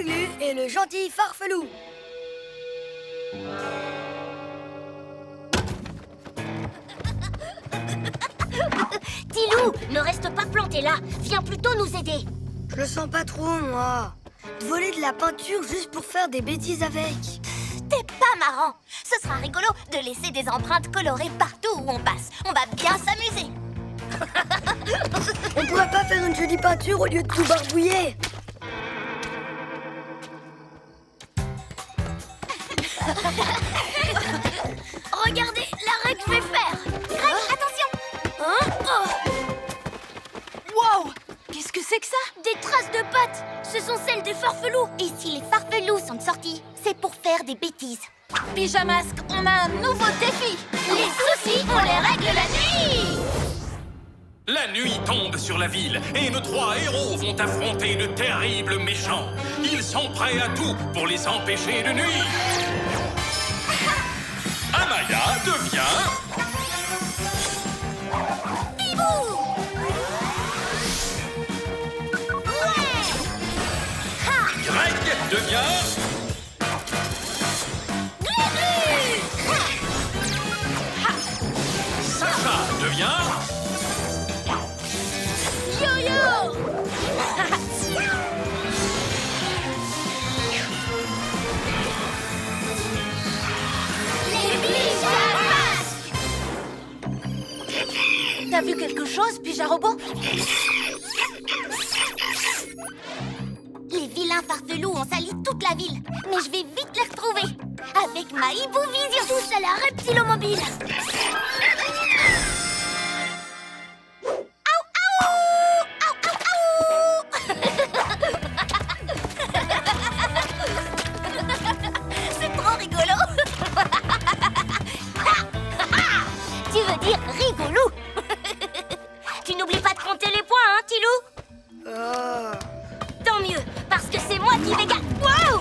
Glu-Glu et le gentil Farfelou. Tilou, ne reste pas planté là. Viens plutôt nous aider. Je le sens pas trop, moi. De voler de la peinture juste pour faire des bêtises avec. T'es pas marrant. Ce sera rigolo de laisser des empreintes colorées partout où on passe. On va bien s'amuser. On pourrait pas faire une jolie peinture au lieu de tout barbouiller? Regardez, la règle fait faire. Greg, attention. Hein? Oh. Wow! Qu'est-ce que c'est que ça? Des traces de pattes. Ce sont celles des farfelous. Et si les farfelous sont sortis, c'est pour faire des bêtises. Pyjamasque, on a un nouveau défi! Les soucis, on les règle la nuit. La nuit tombe sur la ville et nos trois héros vont affronter de terribles méchants. Ils sont prêts à tout pour les empêcher de nuire. Amaya devient... Bibou. Ouais. Greg devient... Sacha devient... Yo-yo. Les pyjamasques. T'as vu quelque chose, Pyjarobot? Les vilains farfelous ont sali toute la ville, mais je vais vite les retrouver. Avec ma hibou-vision. Tous à la reptilomobile. Aou, aou. Aou, aou, aou. C'est trop rigolo. Tu veux dire rigolo. Tu n'oublies pas de compter les points, hein, Tilou? Oh. Tant mieux, parce que c'est moi qui vais gagner. Wow.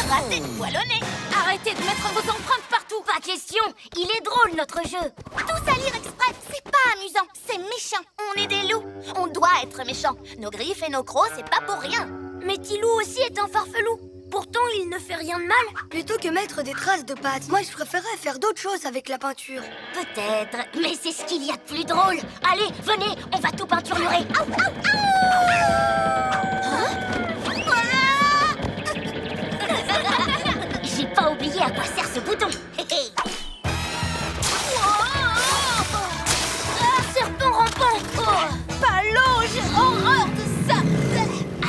Raté de poil au nez. Arrêtez de mettre vos empreintes partout! Pas question, il est drôle notre jeu. Tout salir exprès, c'est pas amusant, c'est méchant. On est des loups, on doit être méchants. Nos griffes et nos crocs, c'est pas pour rien. Mais Tilou aussi est un farfelou. Pourtant, il ne fait rien de mal. Plutôt que mettre des traces de pattes, moi je préférerais faire d'autres choses avec la peinture. Peut-être, mais c'est ce qu'il y a de plus drôle. Allez, venez, on va tout peinturer. Aou, aou, aou. Hein? Voilà. J'ai pas oublié à quoi sert ce bouton. Hé, hé. Serpent rampant. Oh. Ballon, j'ai horreur de ça!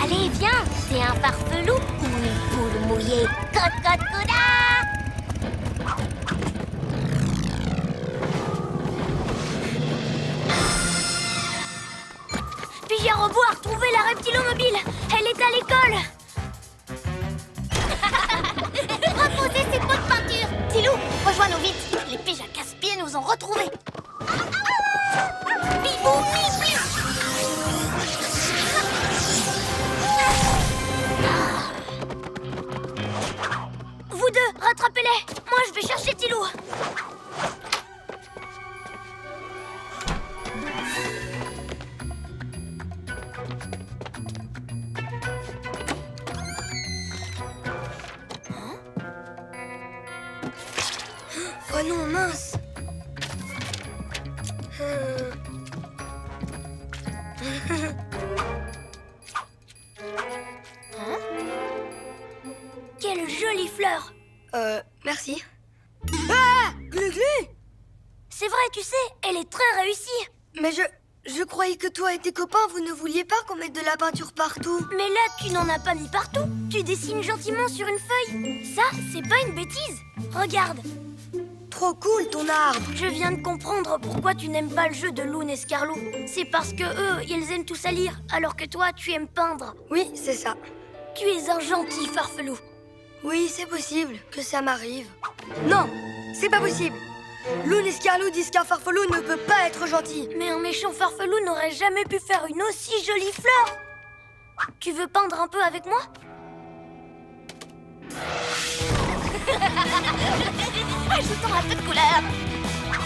Allez, viens, t'es un farfelou ou une poule mouillée? Cocotte-couda. Pyjarobot a retrouvé la reptilomobile. Elle est à l'école. Reposez ces pots de peinture. Tilou, rejoins-nous vite. Les piges à casse-pieds nous ont retrouvés. Bibou, bibou. Vous deux, rattrapez-les. Moi, je vais chercher Tilou. Oh non, mince. Quelle jolie fleur. Merci. Ah! Glu-Glu! C'est vrai, tu sais, elle est très réussie. Mais je croyais que toi et tes copains, vous ne vouliez pas qu'on mette de la peinture partout. Mais là, tu n'en as pas mis partout. Tu dessines gentiment sur une feuille. Ça, c'est pas une bêtise. Regarde, Trop cool ton arbre. je viens de comprendre pourquoi tu n'aimes pas le jeu de Loon et Scarlou. C'est parce que eux, ils aiment tout salir, alors que toi, tu aimes peindre. Oui, c'est ça. Tu es un gentil farfelou. Oui, c'est possible que ça m'arrive. Non, c'est pas possible. Loon et Scarlou disent qu'un farfelou ne peut pas être gentil. Mais un méchant farfelou n'aurait jamais pu faire une aussi jolie fleur. Tu veux peindre un peu avec moi? Ajoutons un peu de couleur.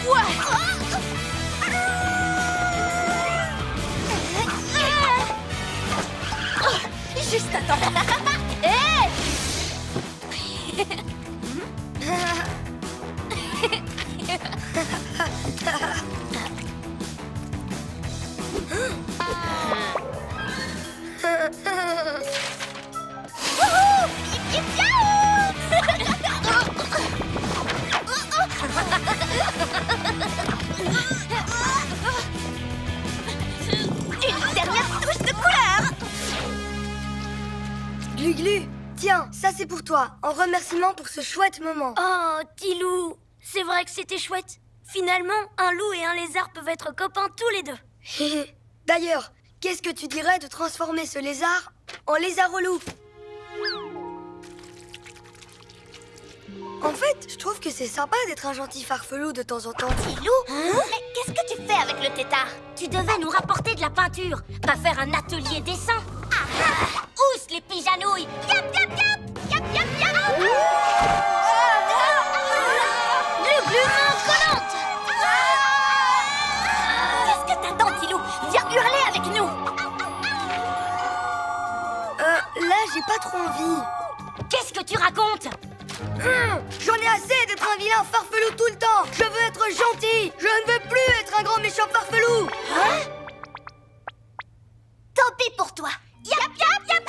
Ouais. Juste attends. Glu-Glu, tiens, ça c'est pour toi, en remerciement pour ce chouette moment. Oh, Tilou, c'est vrai que c'était chouette. Finalement, un loup et un lézard peuvent être copains tous les deux. D'ailleurs, qu'est-ce que tu dirais de transformer ce lézard en lézard au loup? En fait, je trouve que c'est sympa d'être un gentil farfelou de temps en temps. Tilou, mais qu'est-ce que tu fais avec le tétard? Tu devais nous rapporter de la peinture, pas faire un atelier dessin. Ousse les pigeanouilles! Yap, yap, yap! Yap, yap, yap! Glu-Glu, main collante. Qu'est-ce que t'attends, Tilou? Viens hurler avec nous! Là, j'ai pas trop envie. Qu'est-ce que tu racontes? J'en ai assez d'être un vilain farfelou tout le temps. Je veux être gentil. Je ne veux plus être un grand méchant farfelou. Tant pis pour toi! Yap, yap, yap!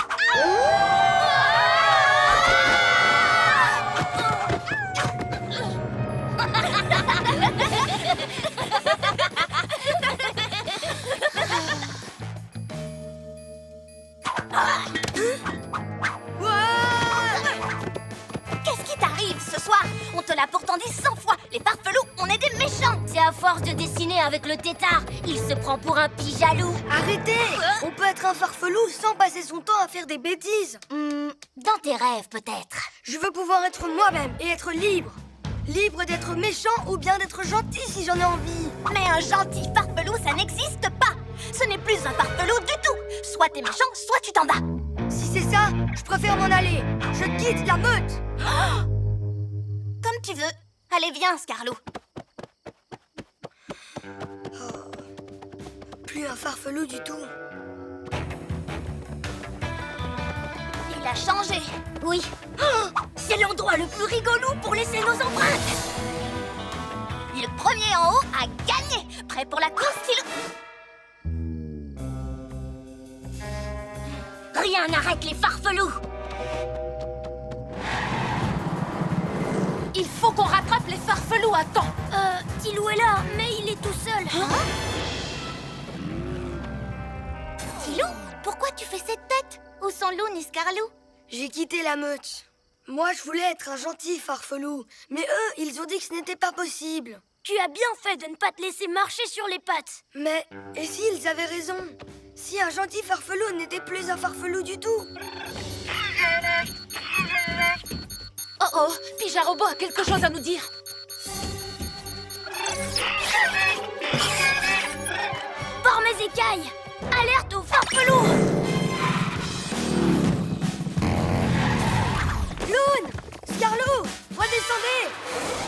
Qu'est-ce qui t'arrive ce soir? On te l'a pourtant dit 100 fois, les farfelous, on est des méchants! C'est à force de dessiner avec le tétard, il se prend pour un pijalou. Arrêtez. On peut être un farfelou sans passer son temps à faire des bêtises. Dans tes rêves, peut-être. Je veux pouvoir être moi-même et être libre. Libre d'être méchant ou bien d'être gentil si j'en ai envie. Mais un gentil farfelou, ça n'existe pas! Ce n'est plus un farfelou du tout! Soit t'es méchant, soit tu t'en vas! Si c'est ça, je préfère m'en aller. Je quitte la meute. Comme tu veux. Allez, viens, Scarlou. Plus un farfelou du tout. Il a changé. Oui. C'est l'endroit le plus rigolo pour laisser nos empreintes. Le premier en haut a gagné. Prêt pour la course, Tilou? Rien n'arrête les farfelous. Il faut qu'on rattrape les farfelous à temps. Tilou est là, mais il est tout seul. Tilou, pourquoi tu fais cette tête? Où sont Lou ni Scarlou? J'ai quitté la meute. Moi, je voulais être un gentil farfelou. Mais eux, ils ont dit que ce n'était pas possible. Tu as bien fait de ne pas te laisser marcher sur les pattes. Mais, et s'ils avaient raison? Si un gentil farfelou n'était plus un farfelou du tout? Oh oh, Pijarobot a quelque chose à nous dire. Par mes écailles, alerte aux farfelous. Loon! Scarlou! Redescendez!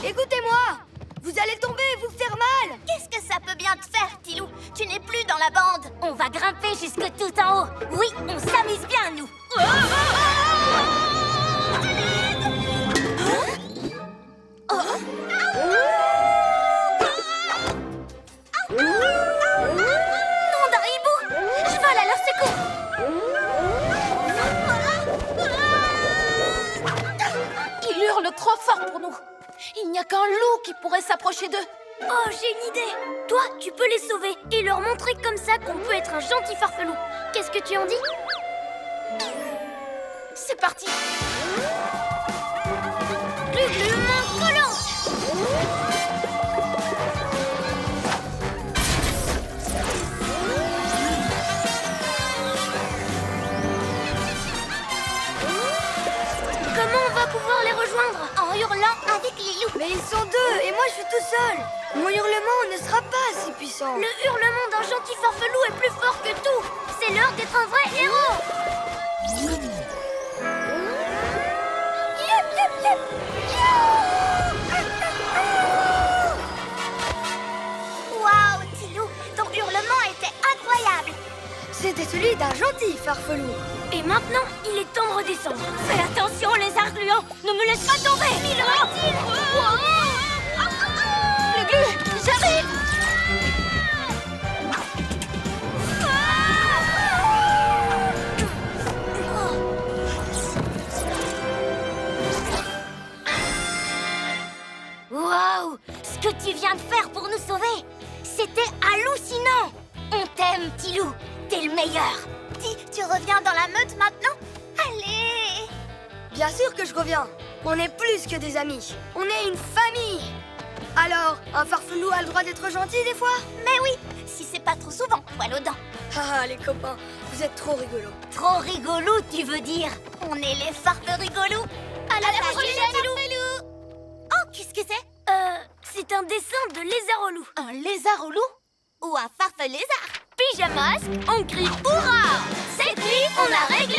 Écoutez-moi! Vous allez tomber et vous faire mal! Qu'est-ce que ça peut bien te faire, Tilou? Tu n'es plus dans la bande. On va grimper jusque tout en haut. Oui, on s'amuse bien, nous. Nom d'un hibou! Je vole à leur secours! Il hurle trop fort pour nous. Il n'y a qu'un loup qui pourrait s'approcher d'eux. Oh, j'ai une idée. Toi, tu peux les sauver et leur montrer comme ça qu'on peut être un gentil farfelou. Qu'est-ce que tu en dis? C'est parti. Glu-Glu, main collante. Comment on va pouvoir les rejoindre? En hurlant avec les loups. Mais ils sont deux et moi je suis tout seul! Mon hurlement ne sera pas assez puissant! Le hurlement d'un gentil farfelou est plus fort que tout. C'est l'heure d'être un vrai héros. Yep, yep, yep. Waouh, Tilou, ton hurlement était incroyable. C'était celui d'un gentil farfelou! Et maintenant, il est temps de redescendre. Fais attention, les arguants. Ne me laisse pas tomber. Glu-Glu, j'arrive. Waouh! Ce que tu viens de faire pour nous sauver, c'était hallucinant. On t'aime, Tilou. T'es le meilleur. Tu reviens dans la meute maintenant? Allez! Bien sûr que je reviens. On est plus que des amis. On est une famille. Alors, un farfelou a le droit d'être gentil des fois? Mais oui, si c'est pas trop souvent, poil aux dents. Ah, les copains, vous êtes trop rigolos. Trop rigolo, tu veux dire? On est les farfeligolous. À la prochaine, Farfelou. Oh, qu'est-ce que c'est? C'est un dessin de lézard au loup. Un lézard au loup? Ou un farfelézard? Pyjamasque, on crie hurrah! Cette nuit, on a réglé